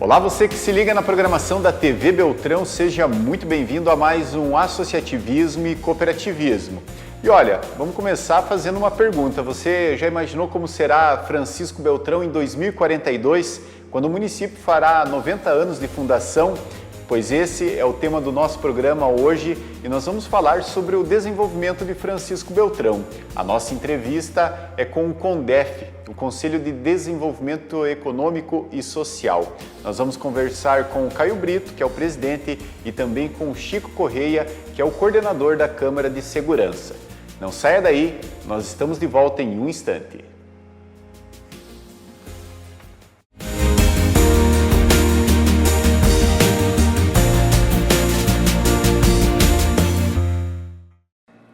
Olá, você que se liga na programação da TV Beltrão, seja muito bem-vindo a mais um Associativismo e Cooperativismo. E olha, vamos começar fazendo uma pergunta. Você já imaginou como será Francisco Beltrão em 2042, quando o município fará 90 anos de fundação? Pois esse é o tema do nosso programa hoje e nós vamos falar sobre o desenvolvimento de Francisco Beltrão. A nossa entrevista é com o CONDEF, o Conselho de Desenvolvimento Econômico e Social. Nós vamos conversar com o Caio Brito, que é o presidente, e também com o Chico Correia, que é o coordenador da Câmara de Segurança. Não saia daí, nós estamos de volta em um instante.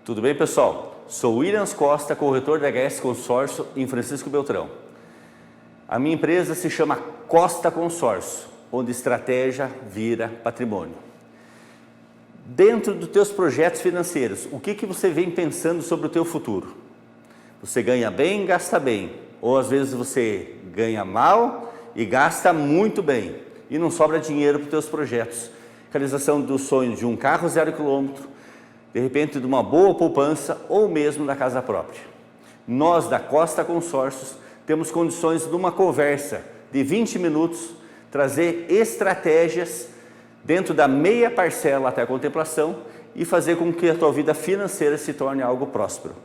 Tudo bem, pessoal? Sou Williams Costa, corretor da HS Consórcio em Francisco Beltrão. A minha empresa se chama Costa Consórcio, onde estratégia vira patrimônio. Dentro dos teus projetos financeiros, o que você vem pensando sobre o teu futuro? Você ganha bem, gasta bem, ou às vezes você ganha mal e gasta muito bem e não sobra dinheiro para os teus projetos. Realização do sonho de um carro 0 km, de repente de uma boa poupança ou mesmo da casa própria. Nós da Costa Consórcios temos condições de uma conversa de 20 minutos, trazer estratégias dentro da meia parcela até a contemplação e fazer com que a tua vida financeira se torne algo próspero.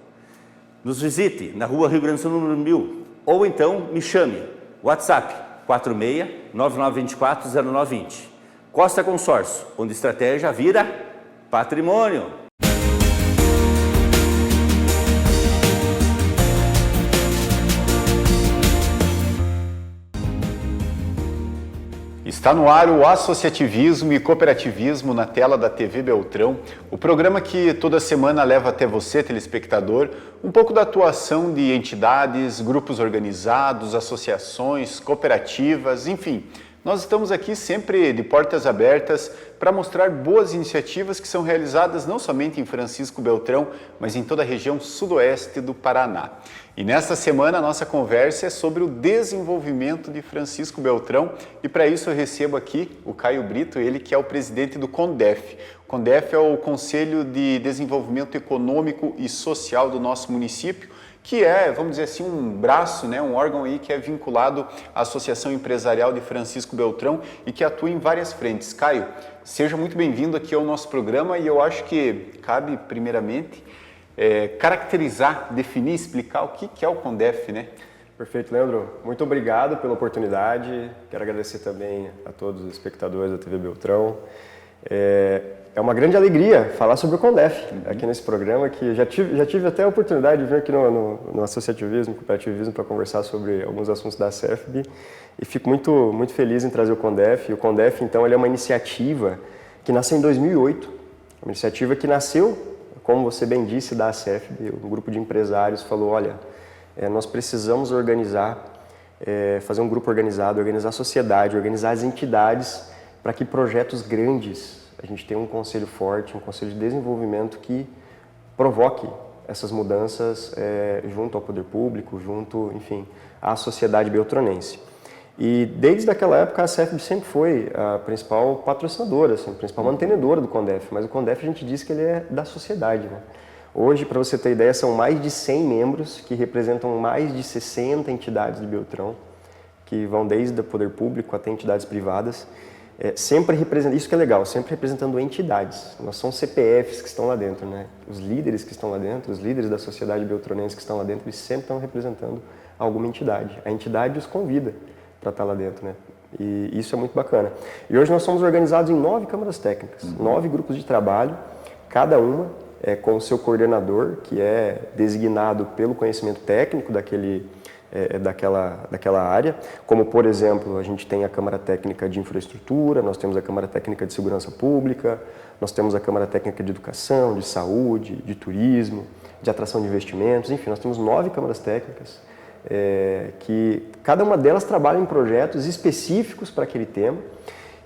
Nos visite na Rua Rio Grande do Sul, número 1000, ou então me chame, WhatsApp 46 9924 0920. Costa Consórcio, onde estratégia vira patrimônio. Está no ar o Associativismo e Cooperativismo na tela da TV Beltrão, o programa que toda semana leva até você, telespectador, um pouco da atuação de entidades, grupos organizados, associações, cooperativas, enfim. Nós estamos aqui sempre de portas abertas para mostrar boas iniciativas que são realizadas não somente em Francisco Beltrão, mas em toda a região sudoeste do Paraná. E nesta semana a nossa conversa é sobre o desenvolvimento de Francisco Beltrão e para isso eu recebo aqui o Caio Brito, ele que é o presidente do CONDEF. O CONDEF é o Conselho de Desenvolvimento Econômico e Social do nosso município, que é, vamos dizer assim, um braço, né, um órgão aí que é vinculado à Associação Empresarial de Francisco Beltrão e que atua em várias frentes. Caio, seja muito bem-vindo aqui ao nosso programa e eu acho que cabe, primeiramente, caracterizar, definir, explicar o que é o CONDEF, né? Perfeito, Leandro. Muito obrigado pela oportunidade. Quero agradecer também a todos os espectadores da TV Beltrão. É uma grande alegria falar sobre o CONDEF aqui nesse programa, que já tive até a oportunidade de vir aqui no Associativismo, Cooperativismo, para conversar sobre alguns assuntos da CEFB e fico muito feliz em trazer o CONDEF. E o CONDEF, então, ele é uma iniciativa que nasceu em 2008, uma iniciativa que nasceu, como você bem disse, da CEFB. Um grupo de empresários falou, olha, nós precisamos organizar, fazer um grupo organizado, organizar a sociedade, organizar as entidades para que projetos grandes, a gente tenha um conselho forte, um conselho de desenvolvimento que provoque essas mudanças junto ao poder público, junto, enfim, à sociedade beltronense. E desde aquela época a CEFB sempre foi a principal patrocinadora, assim, a principal mantenedora do CONDEF, mas o CONDEF a gente diz que ele é da sociedade, né? Hoje, para você ter ideia, são mais de 100 membros que representam mais de 60 entidades de Beltrão, que vão desde o poder público até entidades privadas. Sempre representando, isso que é legal, sempre representando entidades. Nós somos CPFs que estão lá dentro, né? Os líderes que estão lá dentro, os líderes da sociedade beltronense que estão lá dentro, eles sempre estão representando alguma entidade. A entidade os convida para estar lá dentro, né? E isso é muito bacana. E hoje nós somos organizados em 9 câmaras técnicas, 9 grupos de trabalho, cada uma com o seu coordenador, que é designado pelo conhecimento técnico daquela área, como, por exemplo, a gente tem a Câmara Técnica de Infraestrutura, nós temos a Câmara Técnica de Segurança Pública, nós temos a Câmara Técnica de Educação, de Saúde, de Turismo, de Atração de Investimentos, enfim, nós temos 9 câmaras técnicas, que cada uma delas trabalha em projetos específicos para aquele tema,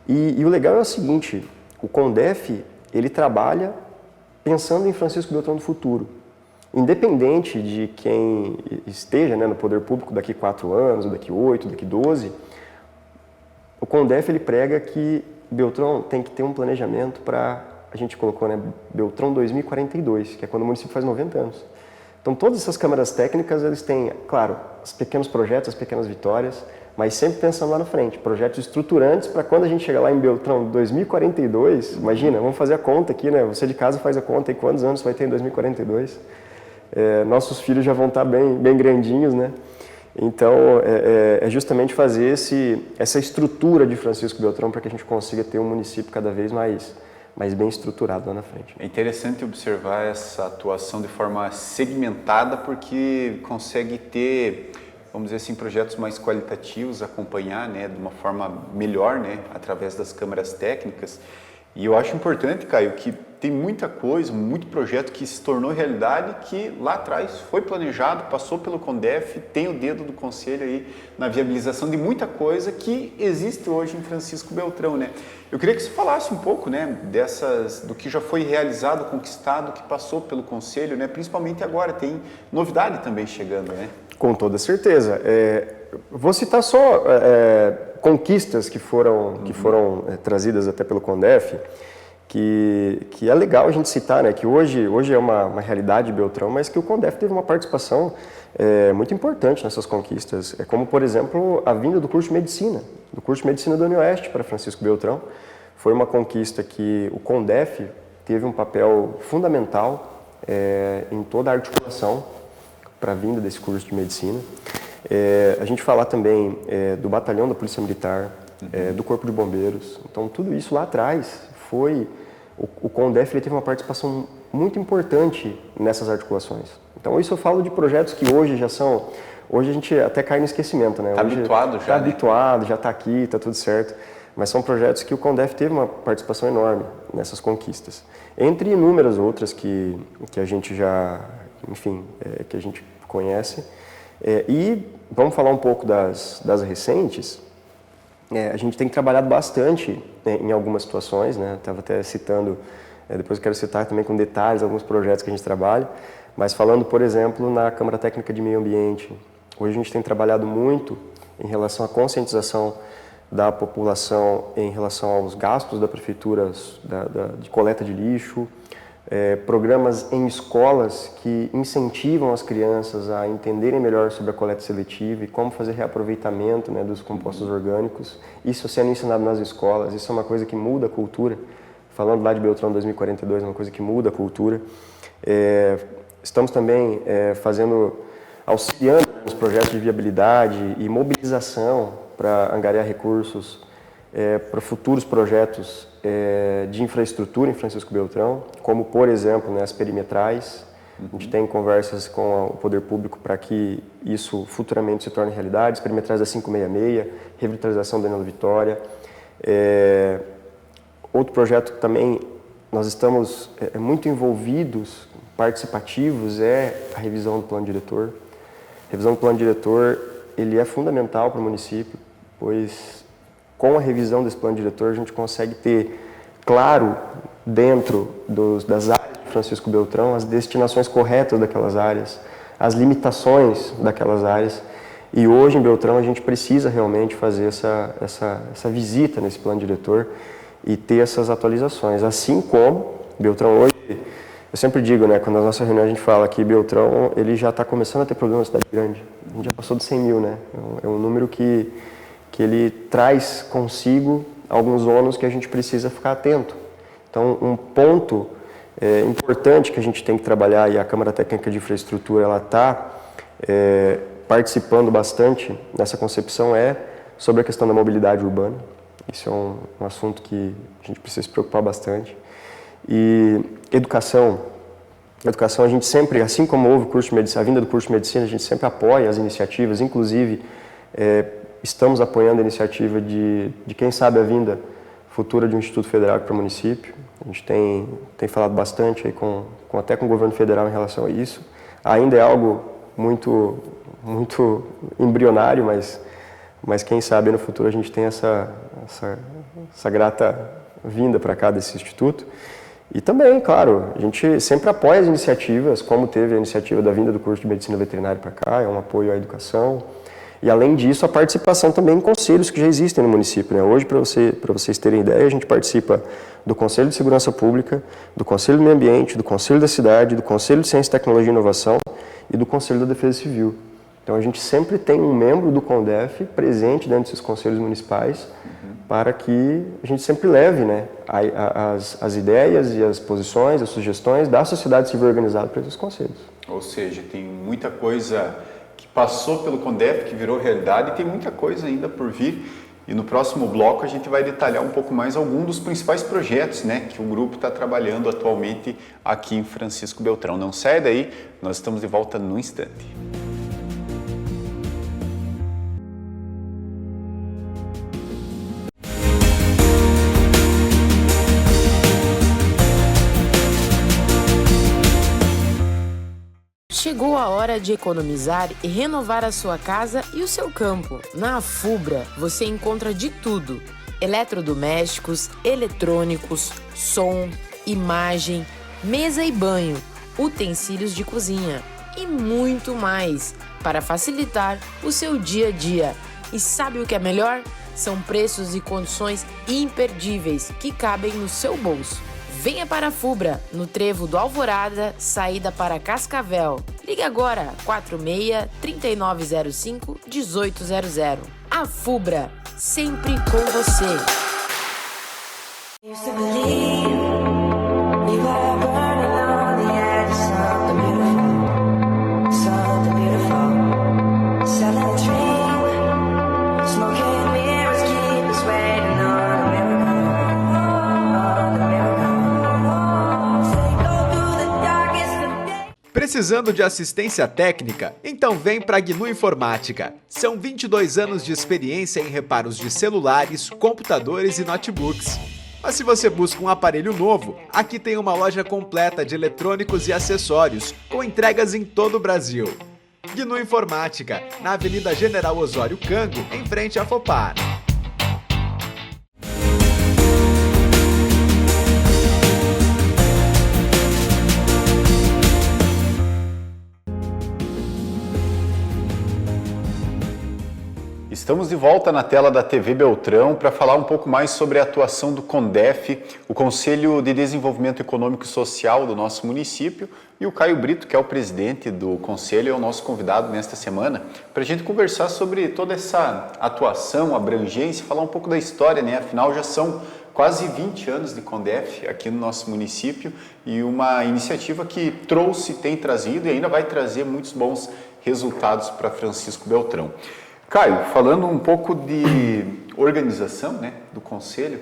e o legal é o seguinte, o CONDEF, ele trabalha pensando em Francisco Beltrão do futuro. Independente de quem esteja, né, no poder público daqui 4 anos, ou daqui 8, daqui 12, o CONDEF ele prega que Beltrão tem que ter um planejamento para, a gente colocou, né, Beltrão 2042, que é quando o município faz 90 anos. Então todas essas câmaras técnicas, eles têm, claro, os pequenos projetos, as pequenas vitórias, mas sempre pensando lá na frente, projetos estruturantes para quando a gente chegar lá em Beltrão 2042, imagina, vamos fazer a conta aqui, né? Você de casa faz a conta e quantos anos vai ter em 2042. Nossos filhos já vão estar bem grandinhos, né? Então, é justamente fazer essa estrutura de Francisco Beltrão para que a gente consiga ter um município cada vez mais bem estruturado lá na frente. É interessante observar essa atuação de forma segmentada, porque consegue ter, vamos dizer assim, projetos mais qualitativos, acompanhar, né, de uma forma melhor, né, através das câmaras técnicas. E eu acho importante, Caio, que tem muita coisa, muito projeto que se tornou realidade, que lá atrás foi planejado, passou pelo CONDEF, tem o dedo do Conselho aí na viabilização de muita coisa que existe hoje em Francisco Beltrão, né? Eu queria que você falasse um pouco, né, do que já foi realizado, conquistado, que passou pelo Conselho, né? Principalmente agora, tem novidade também chegando, né? Com toda certeza. Vou citar só conquistas que foram trazidas até pelo CONDEF, que é legal a gente citar, né? Que hoje é uma realidade de Beltrão, mas que o CONDEF teve uma participação muito importante nessas conquistas. Como, por exemplo, a vinda do curso de Medicina, da Unioeste para Francisco Beltrão. Foi uma conquista que o CONDEF teve um papel fundamental em toda a articulação para a vinda desse curso de Medicina. A gente falar também do Batalhão da Polícia Militar, do Corpo de Bombeiros. Então, tudo isso lá atrás foi... O CONDEF ele teve uma participação muito importante nessas articulações. Então, isso eu falo de projetos que hoje já são... Hoje a gente até cai no esquecimento, né? Está habituado já, Está habituado, já está aqui, está tudo certo. Mas são projetos que o CONDEF teve uma participação enorme nessas conquistas. Entre inúmeras outras que a gente já... Enfim, que a gente conhece. E vamos falar um pouco das recentes. A gente tem trabalhado bastante em algumas situações, né? Estava até citando, depois eu quero citar também com detalhes alguns projetos que a gente trabalha, mas falando, por exemplo, na Câmara Técnica de Meio Ambiente. Hoje a gente tem trabalhado muito em relação à conscientização da população em relação aos gastos da prefeitura de coleta de lixo, programas em escolas que incentivam as crianças a entenderem melhor sobre a coleta seletiva e como fazer reaproveitamento, né, dos compostos orgânicos. Isso sendo ensinado nas escolas, isso é uma coisa que muda a cultura. Falando lá de Beltrão 2042, é uma coisa que muda a cultura. Estamos também auxiliando nos projetos de viabilidade e mobilização para angariar recursos para futuros projetos de infraestrutura em Francisco Beltrão, como, por exemplo, né, as perimetrais. A gente tem conversas com o poder público para que isso futuramente se torne realidade, as perimetrais da 566, revitalização da Nilo Vitória. Outro projeto que também nós estamos muito envolvidos, participativos, é a revisão do plano diretor. A revisão do plano diretor ele é fundamental para o município, pois com a revisão desse plano diretor a gente consegue ter claro dentro das áreas de Francisco Beltrão as destinações corretas daquelas áreas, as limitações daquelas áreas. E hoje em Beltrão a gente precisa realmente fazer essa visita nesse plano diretor e ter essas atualizações. Assim como Beltrão hoje, eu sempre digo, né, quando na nossa reunião a gente fala que Beltrão ele já está começando a ter problema na cidade grande. A gente já passou de 100 mil, né? É um número que ele traz consigo alguns ônus que a gente precisa ficar atento. Então, um ponto importante que a gente tem que trabalhar, e a Câmara Técnica de Infraestrutura ela está participando bastante nessa concepção, sobre a questão da mobilidade urbana. Isso é um assunto que a gente precisa se preocupar bastante. E educação a gente sempre, assim como houve a vinda do curso de Medicina, a gente sempre apoia as iniciativas, inclusive estamos apoiando a iniciativa de quem sabe a vinda futura de um Instituto Federal para o município. A gente tem falado bastante aí até com o governo federal em relação a isso. Ainda é algo muito, muito embrionário, mas quem sabe no futuro a gente tem essa grata vinda para cá desse instituto. E também, claro, a gente sempre apoia as iniciativas, como teve a iniciativa da vinda do curso de Medicina Veterinária para cá, é um apoio à educação. E, além disso, a participação também em conselhos que já existem no município, né? Hoje, para vocês terem ideia, a gente participa do Conselho de Segurança Pública, do Conselho do Meio Ambiente, do Conselho da Cidade, do Conselho de Ciência, Tecnologia e Inovação e do Conselho da Defesa Civil. Então, a gente sempre tem um membro do CONDEF presente dentro desses conselhos municipais para que a gente sempre leve, né, as ideias e as posições, as sugestões da sociedade civil organizada para esses conselhos. Ou seja, tem muita coisa que passou pelo CONDEF, que virou realidade, e tem muita coisa ainda por vir. E no próximo bloco a gente vai detalhar um pouco mais alguns dos principais projetos, né, que o grupo está trabalhando atualmente aqui em Francisco Beltrão. Não sai daí, nós estamos de volta no instante. Chegou a hora de economizar e renovar a sua casa e o seu campo. Na Afubra você encontra de tudo: eletrodomésticos, eletrônicos, som, imagem, mesa e banho, utensílios de cozinha e muito mais para facilitar o seu dia a dia. E sabe o que é melhor? São preços e condições imperdíveis que cabem no seu bolso. Venha para a Fubra, no Trevo do Alvorada, saída para Cascavel. Ligue agora, 46-3905-1800. A Fubra, sempre com você. Precisando de assistência técnica? Então vem para a GNU Informática. São 22 anos de experiência em reparos de celulares, computadores e notebooks. Mas se você busca um aparelho novo, aqui tem uma loja completa de eletrônicos e acessórios, com entregas em todo o Brasil. GNU Informática, na Avenida General Osório Cango, em frente à Fopar. Estamos de volta na tela da TV Beltrão para falar um pouco mais sobre a atuação do CONDEF, o Conselho de Desenvolvimento Econômico e Social do nosso município, e o Caio Brito, que é o presidente do Conselho, é o nosso convidado nesta semana, para a gente conversar sobre toda essa atuação, abrangência, falar um pouco da história, né? Afinal, já são quase 20 anos de CONDEF aqui no nosso município e uma iniciativa que tem trazido e ainda vai trazer muitos bons resultados para Francisco Beltrão. Caio, falando um pouco de organização, né, do Conselho,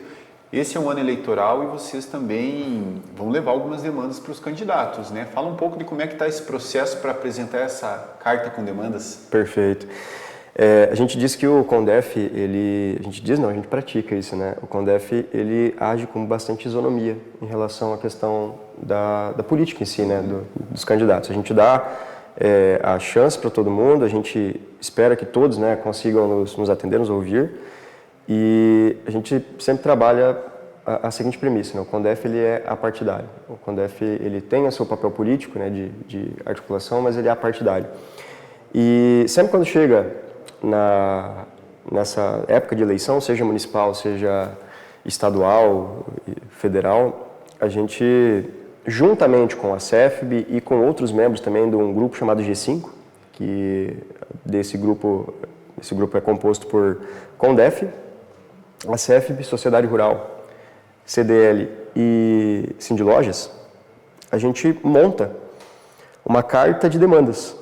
esse é um ano eleitoral e vocês também vão levar algumas demandas para os candidatos, né? Fala um pouco de como é que está esse processo para apresentar essa carta com demandas. Perfeito. A gente diz que o CONDEF, a gente pratica isso, né? O CONDEF, ele age com bastante isonomia em relação à questão da política em si, né, dos candidatos. A gente dá a chance para todo mundo, a gente espera que todos, né, consigam nos atender, nos ouvir, e a gente sempre trabalha a seguinte premissa, né? O CONDEF ele é apartidário, o CONDEF ele tem o seu papel político, né, de articulação, mas ele é apartidário. E sempre quando chega nessa época de eleição, seja municipal, seja estadual, federal, a gente, juntamente com a CEFB e com outros membros também de um grupo chamado G5, que esse grupo é composto por CONDEF, a CEFB, Sociedade Rural, CDL e Sindilojas, a gente monta uma carta de demandas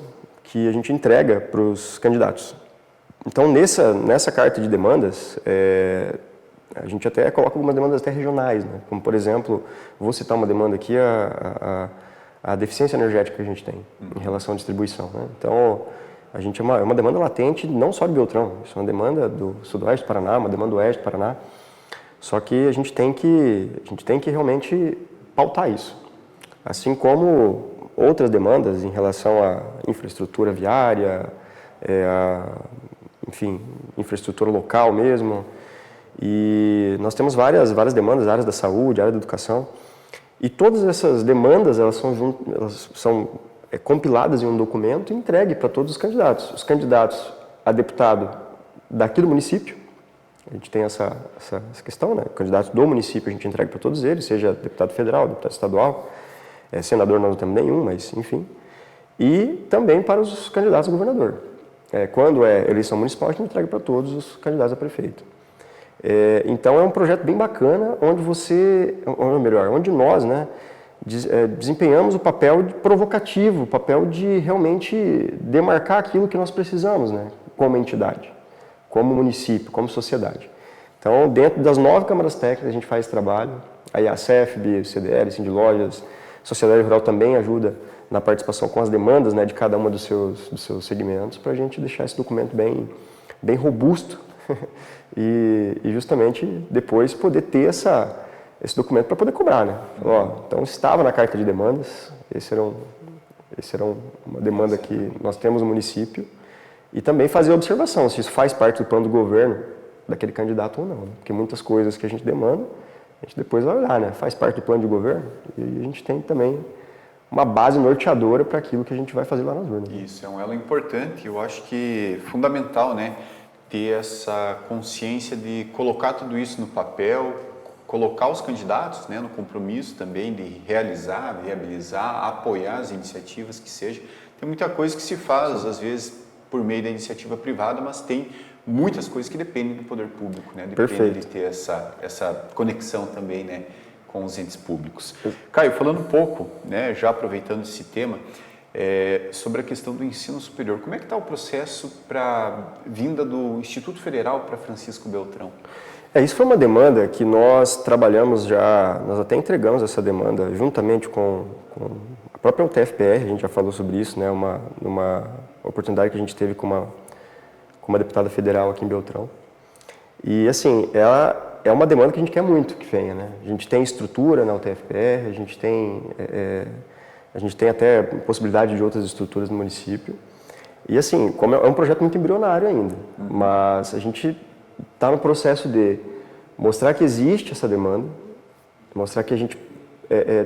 que a gente entrega para os candidatos. Então, nessa carta de demandas, a gente até coloca algumas demandas até regionais, né? Como, por exemplo, vou citar uma demanda aqui, a deficiência energética que a gente tem em relação à distribuição, né? Então, a gente é uma demanda latente não só de Beltrão, isso é uma demanda do sudoeste do Paraná, uma demanda do oeste do Paraná, só que a gente tem que realmente pautar isso. Assim como outras demandas em relação à infraestrutura viária, enfim, infraestrutura local mesmo. E nós temos várias demandas, áreas da saúde, área da educação, e todas essas demandas elas são compiladas em um documento e entregue para todos os candidatos. Os candidatos a deputado daqui do município. A gente tem essa questão, né? Candidatos do município a gente entrega para todos eles, seja deputado federal, deputado estadual, senador nós não temos nenhum, mas enfim. E também para os candidatos a governador. Quando é eleição municipal, a gente entrega para todos os candidatos a prefeito. Então é um projeto bem bacana, onde nós, né, desempenhamos o papel provocativo, o papel de realmente demarcar aquilo que nós precisamos, né, como entidade, como município, como sociedade. Então, dentro das 9 câmaras técnicas, a gente faz esse trabalho. Aí a CEFB, o CDL, Sindlojas, a Sociedade Rural também ajuda na participação com as demandas, né, de cada uma dos seus segmentos, para a gente deixar esse documento bem robusto e justamente depois poder ter esse documento para poder cobrar, né? Então estava na carta de demandas, esse era uma demanda que nós temos no município, e também fazer a observação se isso faz parte do plano do governo daquele candidato ou não, né? Porque muitas coisas que a gente demanda, a gente depois vai olhar, né? Faz parte do plano de governo, e a gente tem também uma base norteadora para aquilo que a gente vai fazer lá nas urnas. Isso, é um elo importante, eu acho que fundamental, né? Ter essa consciência de colocar tudo isso no papel, colocar os candidatos, né, no compromisso também de realizar, viabilizar, apoiar as iniciativas que seja. Tem muita coisa que se faz, às vezes, por meio da iniciativa privada, mas tem muitas coisas que dependem do poder público, né? Depende de ter essa conexão também, né, com os entes públicos. Caio, falando um pouco, né, já aproveitando esse tema, sobre a questão do ensino superior, como é que está o processo para vinda do Instituto Federal para Francisco Beltrão? Isso foi uma demanda que nós trabalhamos nós até entregamos essa demanda juntamente com a própria UTFPR, a gente já falou sobre isso, né, numa oportunidade que a gente teve com uma deputada federal aqui em Beltrão. E assim, ela é uma demanda que a gente quer muito que venha, né? A gente tem estrutura na UTFPR, a gente tem até possibilidade de outras estruturas no município. E assim, como é um projeto muito embrionário ainda, mas a gente está no processo de mostrar que existe essa demanda, mostrar que a gente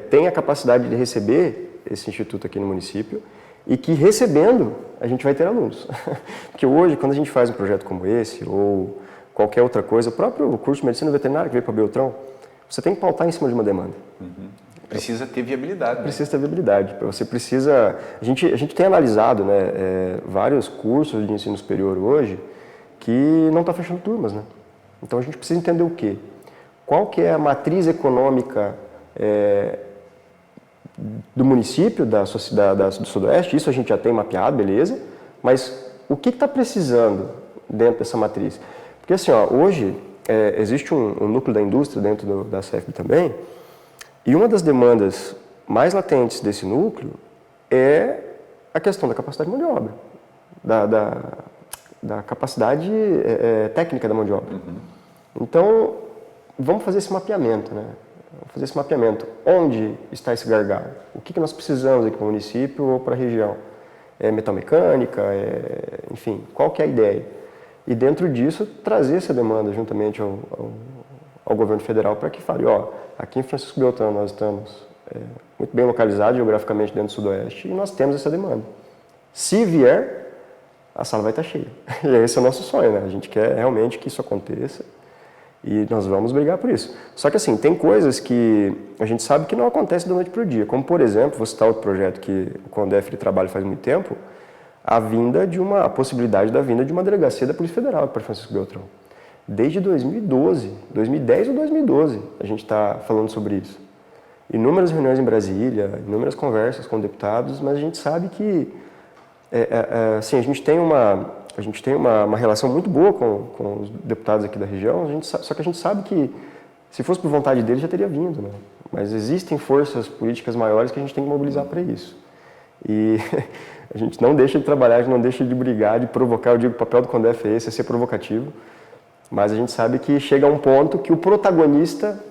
tem a capacidade de receber esse instituto aqui no município e que recebendo a gente vai ter alunos. Porque hoje, quando a gente faz um projeto como esse ou qualquer outra coisa, o próprio curso de medicina veterinária que veio para Beltrão, você tem que pautar em cima de uma demanda. Precisa ter viabilidade. Precisa ter viabilidade. Você precisa. A gente tem analisado, né, vários cursos de ensino superior hoje que não está fechando turmas, né? Então a gente precisa entender o quê? Qual que é a matriz econômica do município, do Sudoeste? Isso a gente já tem mapeado, beleza? Mas o que está precisando dentro dessa matriz? Porque assim, hoje existe um núcleo da indústria dentro da CEFB também, e uma das demandas mais latentes desse núcleo é a questão da capacidade de mão de obra, da capacidade técnica da mão de obra. Então, vamos fazer esse mapeamento, né? Vamos fazer esse mapeamento. Onde está esse gargalo? O que nós precisamos aqui para o município ou para a região? É metalmecânica? Enfim, qual que é a ideia? E dentro disso, trazer essa demanda juntamente ao governo federal para que fale, aqui em Francisco Beltrão nós estamos muito bem localizados geograficamente dentro do Sudoeste e nós temos essa demanda. Se vier, a sala vai estar cheia. E esse é o nosso sonho, né? A gente quer realmente que isso aconteça e nós vamos brigar por isso. Só que assim, tem coisas que a gente sabe que não acontecem da noite para o dia, como por exemplo, vou citar outro projeto que o CONDEF trabalha faz muito tempo, a possibilidade da vinda de uma delegacia da Polícia Federal para Francisco Beltrão. Desde 2010 ou 2012, a gente está falando sobre isso. Inúmeras reuniões em Brasília, inúmeras conversas com deputados, mas a gente sabe que assim, a gente tem uma relação muito boa com os deputados aqui da região, só que a gente sabe que se fosse por vontade deles já teria vindo, né? Mas existem forças políticas maiores que a gente tem que mobilizar para isso. E a gente não deixa de trabalhar, a gente não deixa de brigar, de provocar. Eu digo, o papel do CONDEF é ser provocativo, mas a gente sabe que chega a um ponto que o protagonista,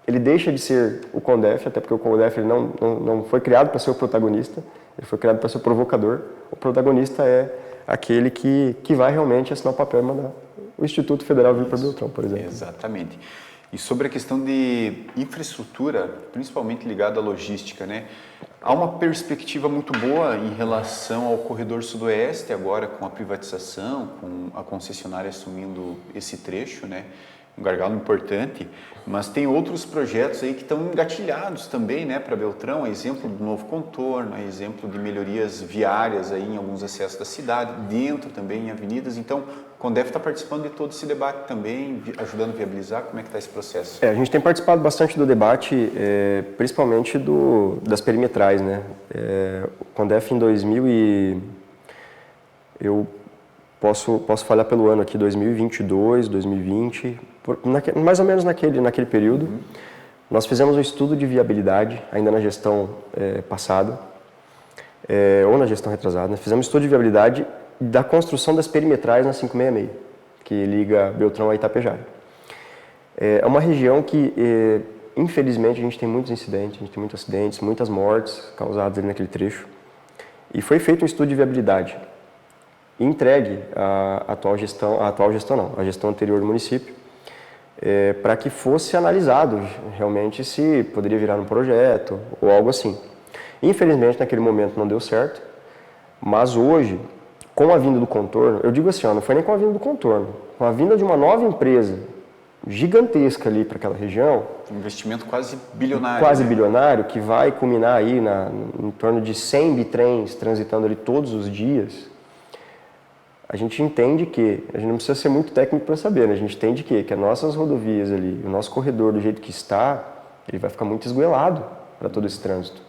ele deixa de ser o CONDEF, até porque o CONDEF ele não foi criado para ser o protagonista, ele foi criado para ser o provocador. O protagonista é aquele que vai realmente assinar o papel e mandar o Instituto Federal vir para Beltrão, por exemplo. Exatamente. E sobre a questão de infraestrutura, principalmente ligada à logística, né? Há uma perspectiva muito boa em relação ao corredor sudoeste, agora com a privatização, com a concessionária assumindo esse trecho, né? Um gargalo importante, mas tem outros projetos aí que estão engatilhados também, né, para Beltrão, a exemplo do novo contorno, a exemplo de melhorias viárias aí em alguns acessos da cidade, dentro também em avenidas. Então, o Condef está participando de todo esse debate também, ajudando a viabilizar. Como é que está esse processo? A gente tem participado bastante do debate, principalmente das perimetrais, né? O Condef em 2000 eu posso falar pelo ano aqui, 2022, 2020, mais ou menos naquele período. Nós fizemos um estudo de viabilidade, ainda na gestão passada, ou na gestão retrasada, né? Fizemos um estudo de viabilidade da construção das perimetrais na 566, que liga Beltrão a Itapejara. É uma região que, infelizmente, a gente tem muitos incidentes, a gente tem muitos acidentes, muitas mortes causadas ali naquele trecho. E foi feito um estudo de viabilidade, entregue à a gestão anterior do município, para que fosse analisado realmente se poderia virar um projeto ou algo assim. Infelizmente, naquele momento não deu certo, mas hoje, com a vinda do contorno, eu digo assim, não foi nem com a vinda do contorno, com a vinda de uma nova empresa gigantesca ali para aquela região. Um investimento quase bilionário. Quase né? bilionário, que vai culminar aí em torno de 100 bitrens transitando ali todos os dias. A gente entende que, a gente não precisa ser muito técnico para saber, né? A gente entende que as nossas rodovias ali, o nosso corredor do jeito que está, ele vai ficar muito esgoelado para todo esse trânsito.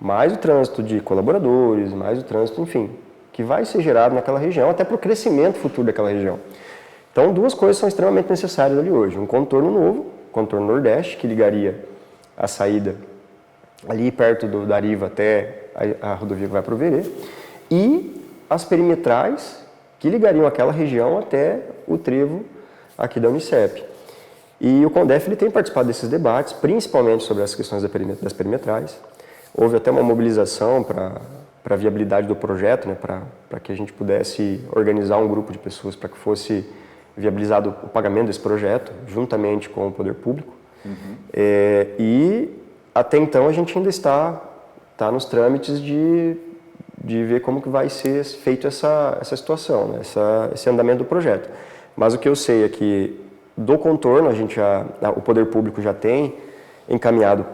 Mais o trânsito de colaboradores, mais o trânsito, enfim, que vai ser gerado naquela região, até para o crescimento futuro daquela região. Então, duas coisas são extremamente necessárias ali hoje. Um contorno novo, contorno nordeste, que ligaria a saída ali perto da Ariva até a rodovia que vai para o Verê, e as perimetrais, que ligariam aquela região até o trevo aqui da Unicep. E o Condef ele tem participado desses debates, principalmente sobre as questões das perimetrais. Houve até uma mobilização para a viabilidade do projeto, né, para que a gente pudesse organizar um grupo de pessoas para que fosse viabilizado o pagamento desse projeto, juntamente com o poder público. E até então a gente ainda está nos trâmites de ver como que vai ser feito essa situação, né? Esse andamento do projeto. Mas o que eu sei é que do contorno o poder público já tem encaminhado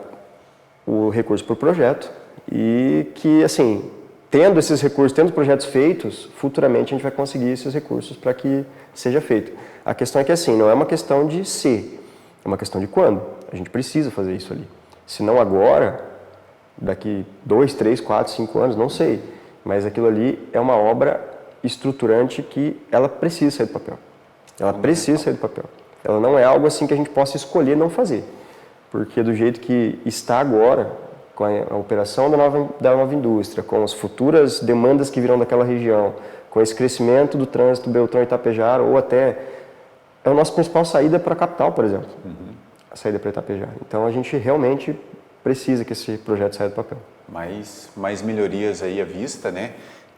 o recurso para o projeto e que, assim, tendo esses recursos, tendo os projetos feitos, futuramente a gente vai conseguir esses recursos para que seja feito. A questão é que, assim, não é uma questão de se, é uma questão de quando. A gente precisa fazer isso ali. Se não agora, daqui 2, 3, 4, 5 anos, não sei. Mas aquilo ali é uma obra estruturante que ela precisa sair do papel. Ela precisa sair do papel. Ela não é algo assim que a gente possa escolher não fazer. Porque do jeito que está agora, com a operação da nova indústria, com as futuras demandas que virão daquela região, com esse crescimento do trânsito Beltrão e Itapejara, ou até é a nossa principal saída para a capital, por exemplo, a saída para Itapejara. Então a gente realmente precisa que esse projeto saia do papel. Mais melhorias aí à vista, né?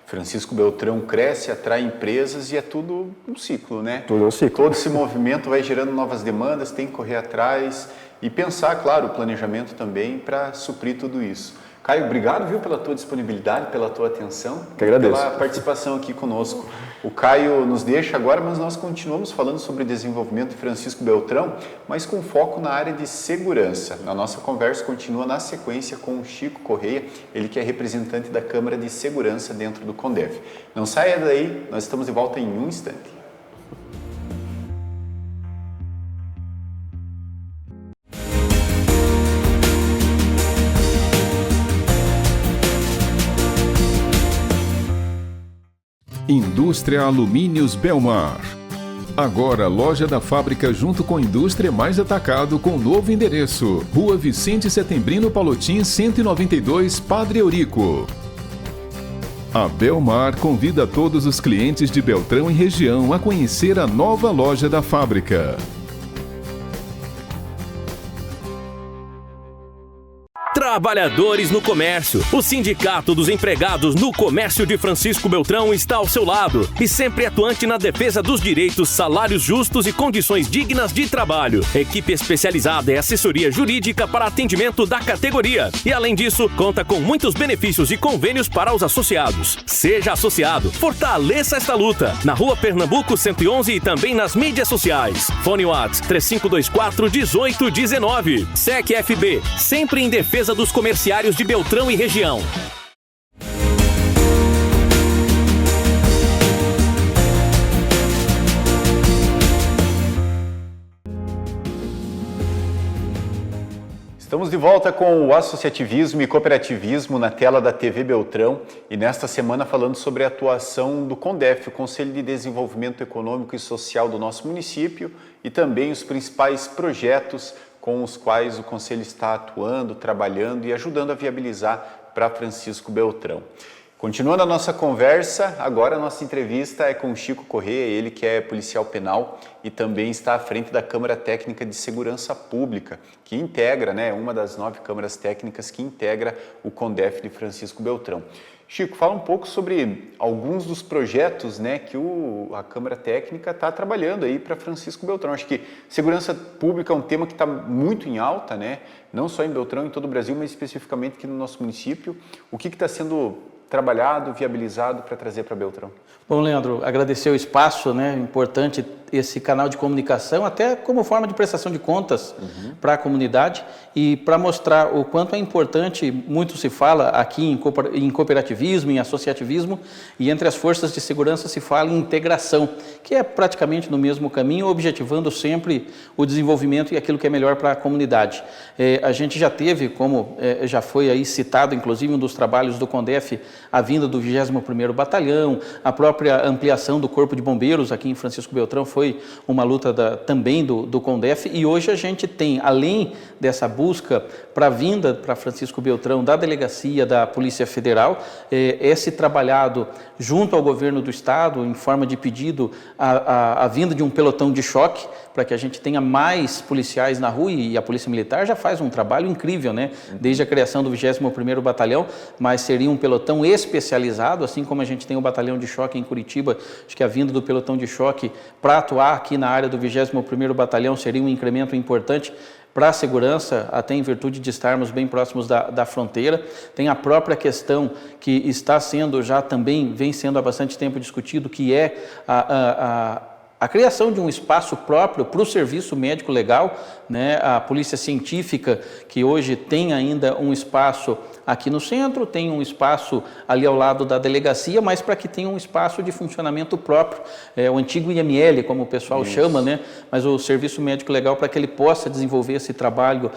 Francisco Beltrão cresce, atrai empresas e é tudo um ciclo, né? Tudo um ciclo. Todo esse movimento vai gerando novas demandas, tem que correr atrás e pensar, claro, o planejamento também para suprir tudo isso. Caio, obrigado, viu, pela tua disponibilidade, pela tua atenção, que agradeço. Pela participação aqui conosco. O Caio nos deixa agora, mas nós continuamos falando sobre desenvolvimento de Francisco Beltrão, mas com foco na área de segurança. A nossa conversa continua na sequência com o Chico Correia, ele que é representante da Câmara de Segurança dentro do Condef. Não saia daí, nós estamos de volta em um instante. Indústria Alumínios Belmar. Agora, loja da fábrica junto com Indústria Mais Atacado com novo endereço. Rua Vicente Setembrino Palotim, 192, Padre Eurico. A Belmar convida todos os clientes de Beltrão e região a conhecer a nova loja da fábrica. Trabalhadores no comércio. O Sindicato dos Empregados no Comércio de Francisco Beltrão está ao seu lado e sempre atuante na defesa dos direitos, salários justos e condições dignas de trabalho. Equipe especializada em assessoria jurídica para atendimento da categoria. E além disso, conta com muitos benefícios e convênios para os associados. Seja associado, fortaleça esta luta. Na Rua Pernambuco 111 e também nas mídias sociais. Fone WhatsApp 3524-1819. SEC FB, sempre em defesa dos comerciários de Beltrão e região. Estamos de volta com o associativismo e cooperativismo na tela da TV Beltrão e nesta semana falando sobre a atuação do CONDEF, o Conselho de Desenvolvimento Econômico e Social do nosso município, e também os principais projetos com os quais o Conselho está atuando, trabalhando e ajudando a viabilizar para Francisco Beltrão. Continuando a nossa conversa, agora a nossa entrevista é com o Chico Corrêa, ele que é policial penal e também está à frente da Câmara Técnica de Segurança Pública, que integra, uma das 9 câmaras técnicas que integra o CONDEF de Francisco Beltrão. Chico, fala um pouco sobre alguns dos projetos que a Câmara Técnica está trabalhando aí para Francisco Beltrão. Acho que segurança pública é um tema que está muito em alta, não só em Beltrão, em todo o Brasil, mas especificamente aqui no nosso município. O que está sendo trabalhado, viabilizado para trazer para Beltrão? Bom, Leandro, agradecer o espaço, importante esse canal de comunicação, até como forma de prestação de contas para a comunidade e para mostrar o quanto é importante, muito se fala aqui em cooperativismo, em associativismo, e entre as forças de segurança se fala em integração, que é praticamente no mesmo caminho, objetivando sempre o desenvolvimento e aquilo que é melhor para a comunidade. A gente já teve, como já foi aí citado, inclusive um dos trabalhos do CONDEF, a vinda do 21º Batalhão, a própria ampliação do Corpo de Bombeiros aqui em Francisco Beltrão foi uma luta também do CONDEF, e hoje a gente tem, além dessa busca para a vinda para Francisco Beltrão da Delegacia da Polícia Federal, esse trabalhado junto ao governo do estado, em forma de pedido, a vinda de um pelotão de choque, para que a gente tenha mais policiais na rua, e a Polícia Militar já faz um trabalho incrível, desde a criação do 21º Batalhão, mas seria um pelotão especializado, assim como a gente tem o Batalhão de Choque em Curitiba. Acho que a vinda do pelotão de choque para atuar aqui na área do 21º Batalhão seria um incremento importante para a segurança, até em virtude de estarmos bem próximos da fronteira. Tem a própria questão que está sendo já também, vem sendo há bastante tempo discutido, que é a criação de um espaço próprio para o serviço médico legal, a polícia científica, que hoje tem ainda um espaço aqui no centro, tem um espaço ali ao lado da delegacia, mas para que tenha um espaço de funcionamento próprio, o antigo IML, como o pessoal chama, mas o serviço médico legal, para que ele possa desenvolver esse trabalho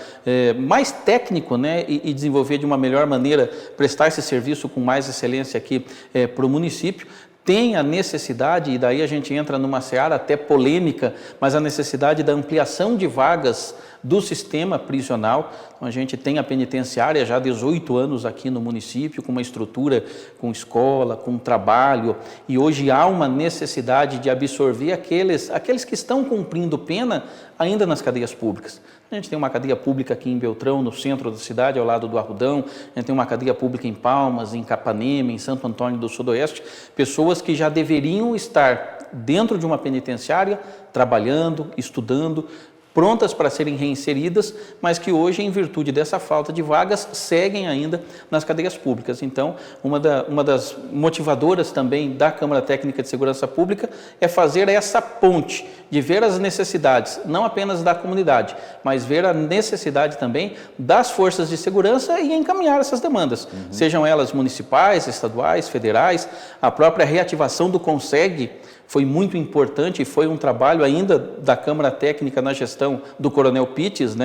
mais técnico, e desenvolver de uma melhor maneira, prestar esse serviço com mais excelência aqui para o município. Tem a necessidade, e daí a gente entra numa seara até polêmica, mas a necessidade da ampliação de vagas do sistema prisional. Então, a gente tem a penitenciária já há 18 anos aqui no município, com uma estrutura, com escola, com trabalho, e hoje há uma necessidade de absorver aqueles que estão cumprindo pena ainda nas cadeias públicas. A gente tem uma cadeia pública aqui em Beltrão, no centro da cidade, ao lado do Arrudão. A gente tem uma cadeia pública em Palmas, em Capanema, em Santo Antônio do Sudoeste. Pessoas que já deveriam estar dentro de uma penitenciária, trabalhando, estudando, prontas para serem reinseridas, mas que hoje, em virtude dessa falta de vagas, seguem ainda nas cadeias públicas. Então, uma das motivadoras também da Câmara Técnica de Segurança Pública é fazer essa ponte, de ver as necessidades, não apenas da comunidade, mas ver a necessidade também das forças de segurança e encaminhar essas demandas, sejam elas municipais, estaduais, federais. A própria reativação do CONSEG foi muito importante e foi um trabalho ainda da Câmara Técnica na gestão do Coronel Pitts,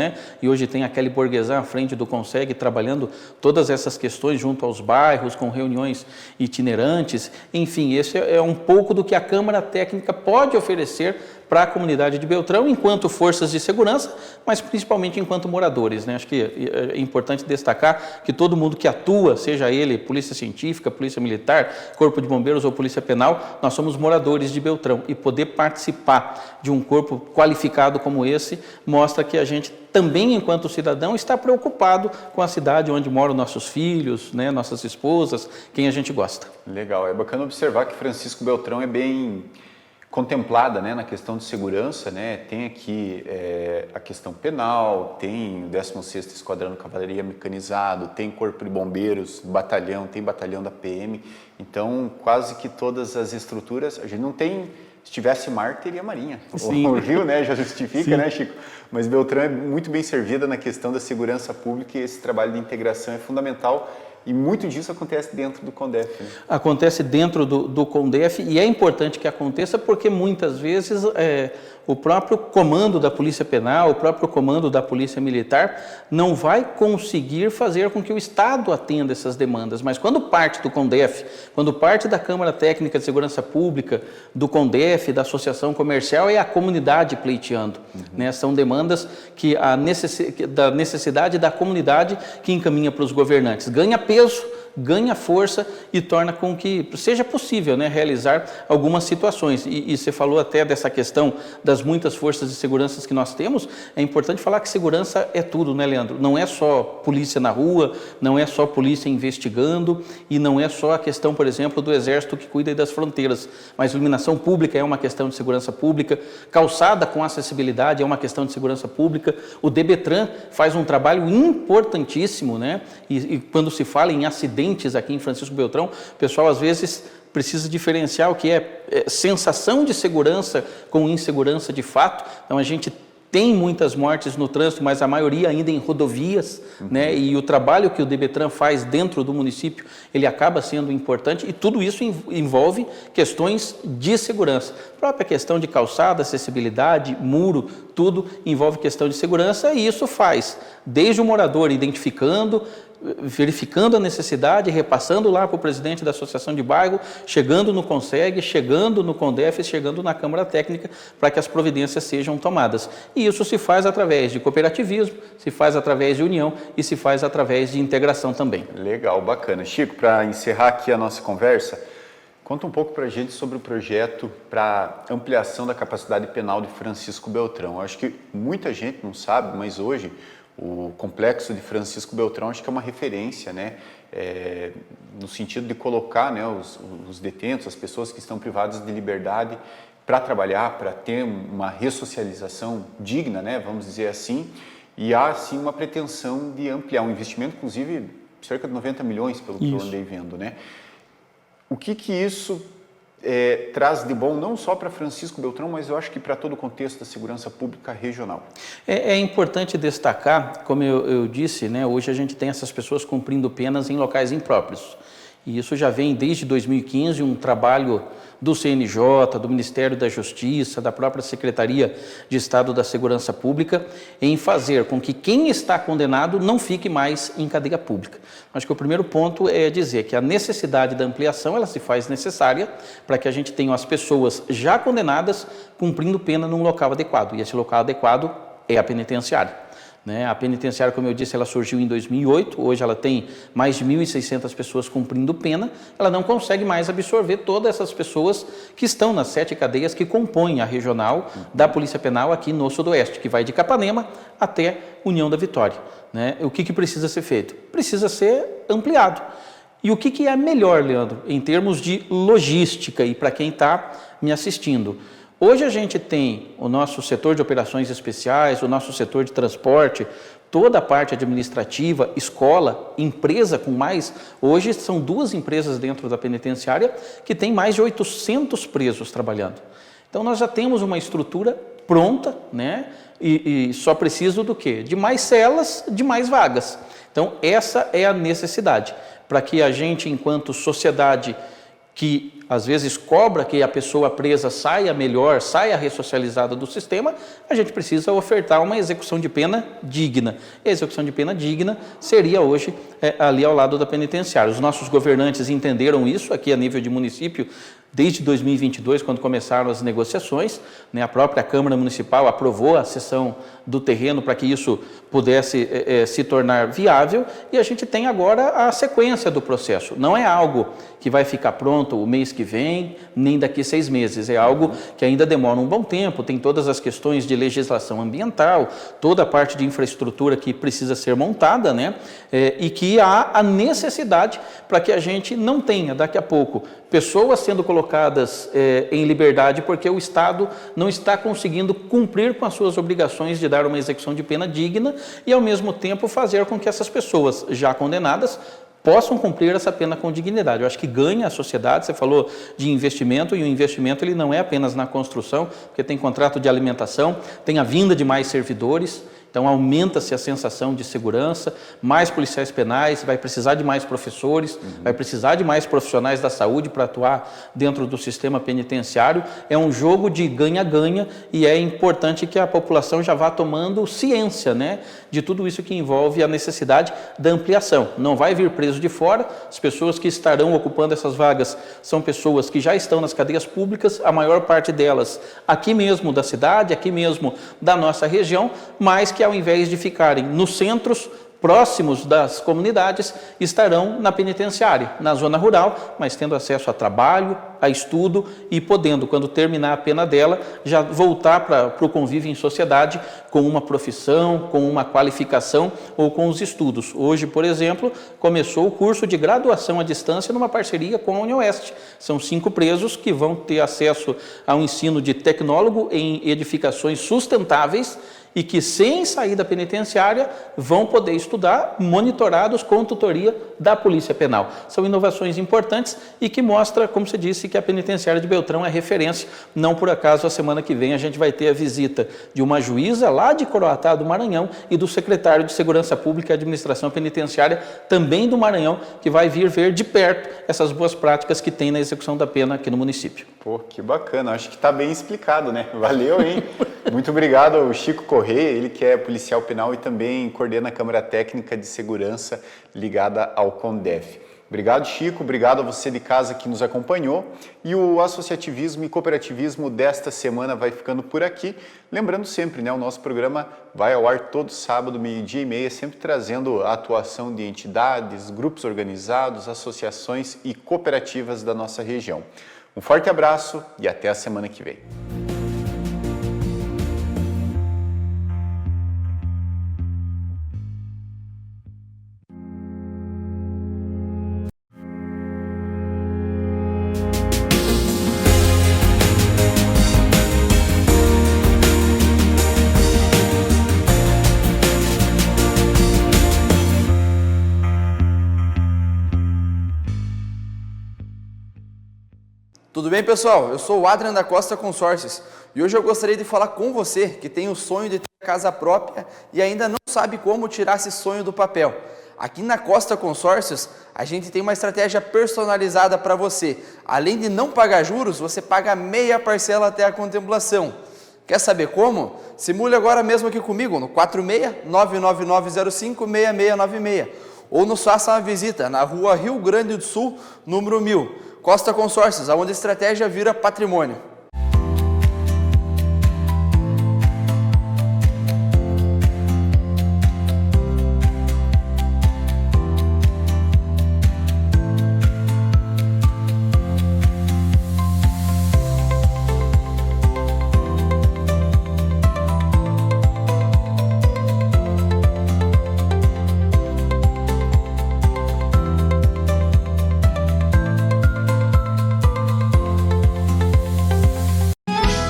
E hoje tem a Kelly Borgesan à frente do CONSEG trabalhando todas essas questões junto aos bairros, com reuniões itinerantes. Enfim, esse é um pouco do que a Câmara Técnica pode oferecer para a comunidade de Beltrão, enquanto forças de segurança, mas principalmente enquanto moradores, né? Acho que é importante destacar que todo mundo que atua, seja ele polícia científica, polícia militar, corpo de bombeiros ou polícia penal, nós somos moradores de Beltrão, e poder participar de um corpo qualificado como esse mostra que a gente também, enquanto cidadão, está preocupado com a cidade onde moram nossos filhos, né, nossas esposas, quem a gente gosta. Legal, é bacana observar que Francisco Beltrão é bem contemplada, né, na questão de segurança, né? Tem aqui a questão penal, tem o 16º Esquadrão de Cavalaria Mecanizado, tem Corpo de Bombeiros, batalhão, tem batalhão da PM, então quase que todas as estruturas, a gente não tem, se tivesse mar, teria marinha. Sim. O Rio, né, já justifica, Sim. né, Chico? Mas Beltrão é muito bem servida na questão da segurança pública, e esse trabalho de integração é fundamental. E muito disso acontece dentro do CONDEF, né? Acontece dentro do CONDEF, e é importante que aconteça porque muitas vezes o próprio comando da Polícia Penal, o próprio comando da Polícia Militar não vai conseguir fazer com que o Estado atenda essas demandas. Mas quando parte do CONDEF, quando parte da Câmara Técnica de Segurança Pública, do CONDEF, da Associação Comercial, é a comunidade pleiteando. Né? São demandas que da necessidade da comunidade que encaminha para os governantes. Ganha peso, ganha força e torna com que seja possível, né, realizar algumas situações. E você falou até dessa questão das muitas forças de segurança que nós temos. É importante falar que segurança é tudo, né, Leandro? Não é só polícia na rua, não é só polícia investigando, e não é só a questão, por exemplo, do Exército que cuida das fronteiras, mas iluminação pública é uma questão de segurança pública, calçada com acessibilidade é uma questão de segurança pública. O DBTran faz um trabalho importantíssimo, né? E quando se fala em acidentes aqui em Francisco Beltrão, o pessoal às vezes precisa diferenciar o que é sensação de segurança com insegurança de fato. Então a gente tem muitas mortes no trânsito, mas a maioria ainda em rodovias, né? E o trabalho que o DBTran faz dentro do município, ele acaba sendo importante, e tudo isso envolve questões de segurança. A própria questão de calçada, acessibilidade, muro, tudo envolve questão de segurança, e isso faz desde o morador identificando, verificando a necessidade, repassando lá para o presidente da associação de bairro, chegando no CONSEG, chegando no CONDEF, chegando na Câmara Técnica, para que as providências sejam tomadas. E isso se faz através de cooperativismo, se faz através de união e se faz através de integração também. Legal, bacana. Chico, para encerrar aqui a nossa conversa, conta um pouco para a gente sobre o projeto para ampliação da capacidade penal de Francisco Beltrão. Eu acho que muita gente não sabe, mas hoje o complexo de Francisco Beltrão acho que é uma referência, né? No sentido de colocar, né, os detentos, as pessoas que estão privadas de liberdade para trabalhar, para ter uma ressocialização digna, né, vamos dizer assim, e há sim uma pretensão de ampliar um investimento, inclusive cerca de 90 milhões, pelo que eu andei vendo, né? O que isso traz de bom não só para Francisco Beltrão, mas eu acho que para todo o contexto da segurança pública regional? É importante destacar, como eu disse, né, hoje a gente tem essas pessoas cumprindo penas em locais impróprios. E isso já vem desde 2015, um trabalho do CNJ, do Ministério da Justiça, da própria Secretaria de Estado da Segurança Pública, em fazer com que quem está condenado não fique mais em cadeia pública. Acho que o primeiro ponto é dizer que a necessidade da ampliação, ela se faz necessária para que a gente tenha as pessoas já condenadas cumprindo pena num local adequado. E esse local adequado é a penitenciária. A penitenciária, como eu disse, ela surgiu em 2008, hoje ela tem mais de 1.600 pessoas cumprindo pena, ela não consegue mais absorver todas essas pessoas que estão nas 7 cadeias que compõem a regional da Polícia Penal aqui no Sudoeste, que vai de Capanema até União da Vitória. O que precisa ser feito? Precisa ser ampliado. E o que é melhor, Leandro, em termos de logística e para quem está me assistindo? Hoje a gente tem o nosso setor de operações especiais, o nosso setor de transporte, toda a parte administrativa, escola, empresa com mais. Hoje são 2 empresas dentro da penitenciária que tem mais de 800 presos trabalhando. Então nós já temos uma estrutura pronta, né? E só preciso do quê? De mais celas, de mais vagas. Então essa é a necessidade, para que a gente, enquanto sociedade que às vezes cobra que a pessoa presa saia melhor, saia ressocializada do sistema, a gente precisa ofertar uma execução de pena digna. E a execução de pena digna seria hoje ali ao lado da penitenciária. Os nossos governantes entenderam isso aqui a nível de município, desde 2022, quando começaram as negociações, né, a própria Câmara Municipal aprovou a cessão do terreno para que isso pudesse se tornar viável, e a gente tem agora a sequência do processo. Não é algo que vai ficar pronto o mês que vem, nem daqui 6 meses. É algo que ainda demora um bom tempo, tem todas as questões de legislação ambiental, toda a parte de infraestrutura que precisa ser montada, né, e que há a necessidade para que a gente não tenha, daqui a pouco, pessoas sendo colocadas em liberdade porque o Estado não está conseguindo cumprir com as suas obrigações de dar uma execução de pena digna e, ao mesmo tempo, fazer com que essas pessoas já condenadas possam cumprir essa pena com dignidade. Eu acho que ganha a sociedade. Você falou de investimento, e o investimento ele não é apenas na construção, porque tem contrato de alimentação, tem a vinda de mais servidores, então aumenta-se a sensação de segurança, mais policiais penais, vai precisar de mais professores, vai precisar de mais profissionais da saúde para atuar dentro do sistema penitenciário. É um jogo de ganha-ganha e é importante que a população já vá tomando ciência, né, de tudo isso que envolve a necessidade da ampliação. Não vai vir preso de fora, as pessoas que estarão ocupando essas vagas são pessoas que já estão nas cadeias públicas, a maior parte delas aqui mesmo da cidade, aqui mesmo da nossa região, mas que ao invés de ficarem nos centros próximos das comunidades, estarão na penitenciária, na zona rural, mas tendo acesso a trabalho, a estudo e podendo, quando terminar a pena dela, já voltar para o convívio em sociedade com uma profissão, com uma qualificação ou com os estudos. Hoje, por exemplo, começou o curso de graduação à distância numa parceria com a UniOeste. São 5 presos que vão ter acesso ao ensino de tecnólogo em edificações sustentáveis e que, sem sair da penitenciária, vão poder estudar monitorados com tutoria da Polícia Penal. São inovações importantes e que mostra, como você disse, que a penitenciária de Beltrão é referência. Não por acaso, a semana que vem a gente vai ter a visita de uma juíza lá de Coroatá, do Maranhão, e do secretário de Segurança Pública e Administração Penitenciária, também do Maranhão, que vai vir ver de perto essas boas práticas que tem na execução da pena aqui no município. Pô, que bacana. Acho que está bem explicado, né? Valeu, hein? Muito obrigado ao Chico Correia, ele que é policial penal e também coordena a Câmara Técnica de Segurança ligada ao CONDEF. Obrigado, Chico. Obrigado a você de casa que nos acompanhou. E o associativismo e cooperativismo desta semana vai ficando por aqui. Lembrando sempre, né, o nosso programa vai ao ar todo sábado, 12h30, sempre trazendo a atuação de entidades, grupos organizados, associações e cooperativas da nossa região. Um forte abraço e até a semana que vem. Tudo bem, pessoal? Eu sou o Adrian da Costa Consórcios e hoje eu gostaria de falar com você que tem o sonho de ter casa própria e ainda não sabe como tirar esse sonho do papel. Aqui na Costa Consórcios, a gente tem uma estratégia personalizada para você. Além de não pagar juros, você paga meia parcela até a contemplação. Quer saber como? Simule agora mesmo aqui comigo no 46-99905-6696 ou nos faça uma visita na rua Rio Grande do Sul, número 1000. Costa Consórcios, onde a estratégia vira patrimônio.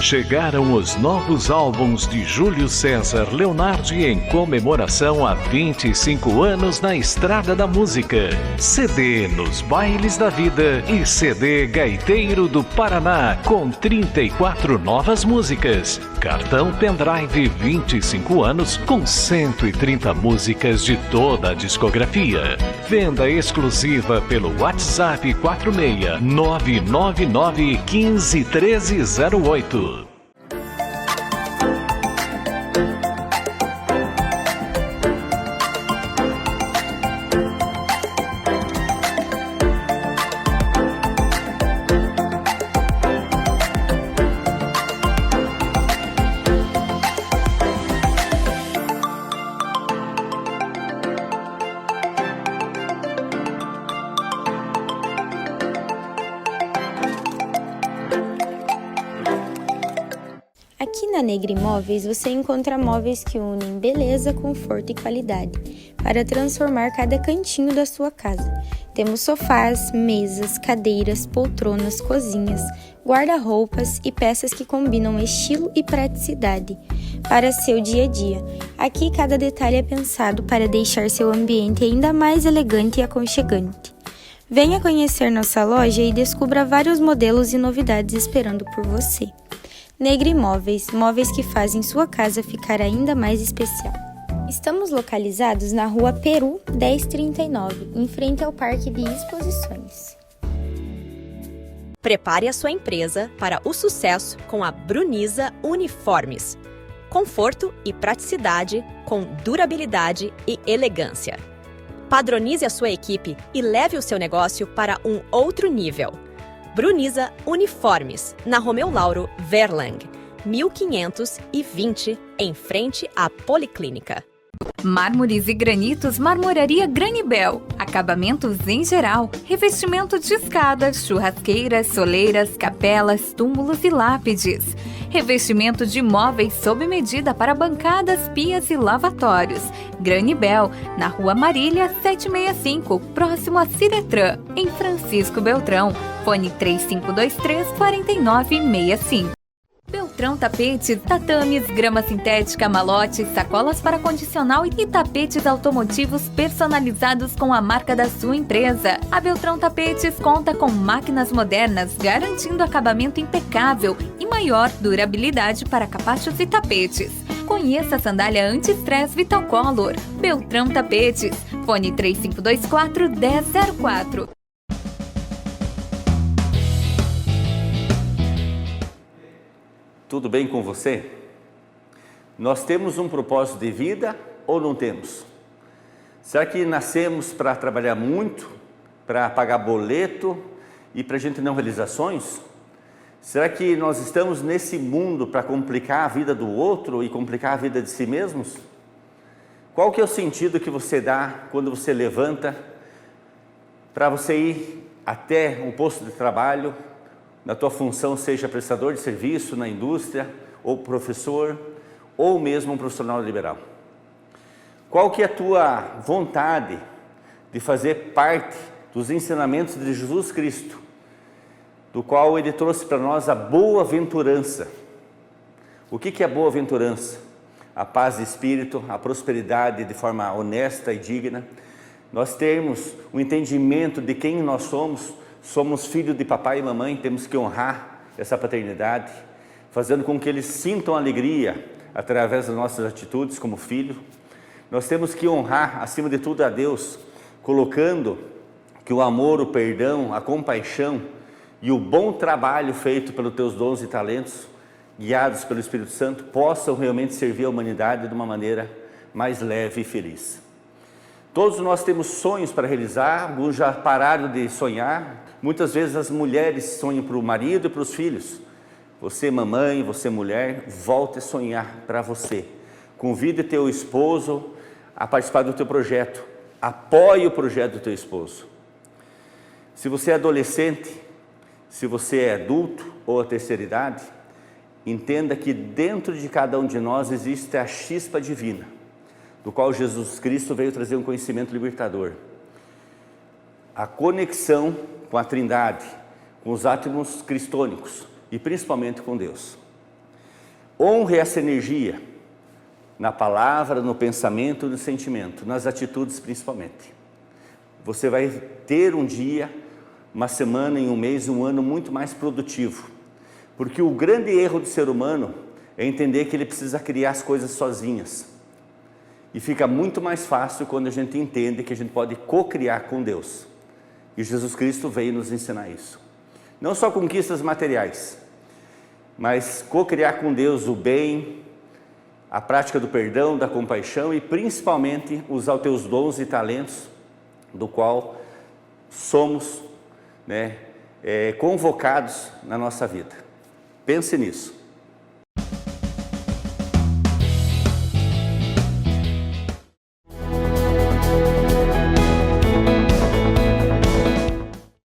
Chegaram os novos álbuns de Júlio César Leonardi em comemoração a 25 anos na estrada da música. CD Nos Bailes da Vida e CD Gaiteiro do Paraná com 34 novas músicas. Cartão pendrive 25 anos com 130 músicas de toda a discografia. Venda exclusiva pelo WhatsApp 46 999 15 1308. Aqui na Negra Imóveis você encontra móveis que unem beleza, conforto e qualidade para transformar cada cantinho da sua casa. Temos sofás, mesas, cadeiras, poltronas, cozinhas, guarda-roupas e peças que combinam estilo e praticidade para seu dia a dia. Aqui cada detalhe é pensado para deixar seu ambiente ainda mais elegante e aconchegante. Venha conhecer nossa loja e descubra vários modelos e novidades esperando por você. Negra Imóveis, móveis que fazem sua casa ficar ainda mais especial. Estamos localizados na Rua Peru 1039, em frente ao Parque de Exposições. Prepare a sua empresa para o sucesso com a Bruniza Uniformes. Conforto e praticidade com durabilidade e elegância. Padronize a sua equipe e leve o seu negócio para um outro nível. Bruniza Uniformes, na Romeu Lauro, Verlang, 1520, em frente à Policlínica. Mármores e granitos Marmoraria Granibel. Acabamentos em geral. Revestimento de escadas, churrasqueiras, soleiras, capelas, túmulos e lápides. Revestimento de móveis sob medida para bancadas, pias e lavatórios. Granibel, na Rua Marília 765, próximo a Ciretran, em Francisco Beltrão. Fone 3523-4965. Beltrão Tapetes, tatames, grama sintética, malotes, sacolas para condicional e tapetes automotivos personalizados com a marca da sua empresa. A Beltrão Tapetes conta com máquinas modernas, garantindo acabamento impecável e maior durabilidade para capachos e tapetes. Conheça a sandália anti-estresse Vital Color. Beltrão Tapetes, fone 3524-1004. Tudo bem com você? Nós temos um propósito de vida ou não temos? Será que nascemos para trabalhar muito, para pagar boleto e para a gente não realizar sonhos? Será que nós estamos nesse mundo para complicar a vida do outro e complicar a vida de si mesmos? Qual que é o sentido que você dá quando você levanta para você ir até um posto de trabalho, na tua função, seja prestador de serviço na indústria, ou professor, ou mesmo um profissional liberal? Qual que é a tua vontade de fazer parte dos ensinamentos de Jesus Cristo, do qual Ele trouxe para nós a boa-aventurança? O que é a boa-aventurança? A paz de espírito, a prosperidade de forma honesta e digna. Nós temos o entendimento de quem nós somos. Somos filhos de papai e mamãe, temos que honrar essa paternidade, fazendo com que eles sintam alegria através das nossas atitudes como filho. Nós temos que honrar, acima de tudo, a Deus, colocando que o amor, o perdão, a compaixão e o bom trabalho feito pelos teus dons e talentos, guiados pelo Espírito Santo, possam realmente servir a humanidade de uma maneira mais leve e feliz. Todos nós temos sonhos para realizar, alguns já pararam de sonhar. Muitas vezes as mulheres sonham para o marido e para os filhos. Você, mamãe, você, mulher, volte a sonhar para você. Convide teu esposo a participar do teu projeto. Apoie o projeto do teu esposo. Se você é adolescente, se você é adulto ou a terceira idade, entenda que dentro de cada um de nós existe a chispa divina, do qual Jesus Cristo veio trazer um conhecimento libertador. A conexão com a Trindade, com os átomos cristônicos e principalmente com Deus. Honre essa energia na palavra, no pensamento, no sentimento, nas atitudes principalmente. Você vai ter um dia, uma semana, em um mês, um ano muito mais produtivo. Porque o grande erro do ser humano é entender que ele precisa criar as coisas sozinhas. E fica muito mais fácil quando a gente entende que a gente pode co-criar com Deus. E Jesus Cristo veio nos ensinar isso. Não só conquistas materiais, mas co-criar com Deus o bem, a prática do perdão, da compaixão e principalmente usar os teus dons e talentos, do qual somos convocados na nossa vida. Pense nisso.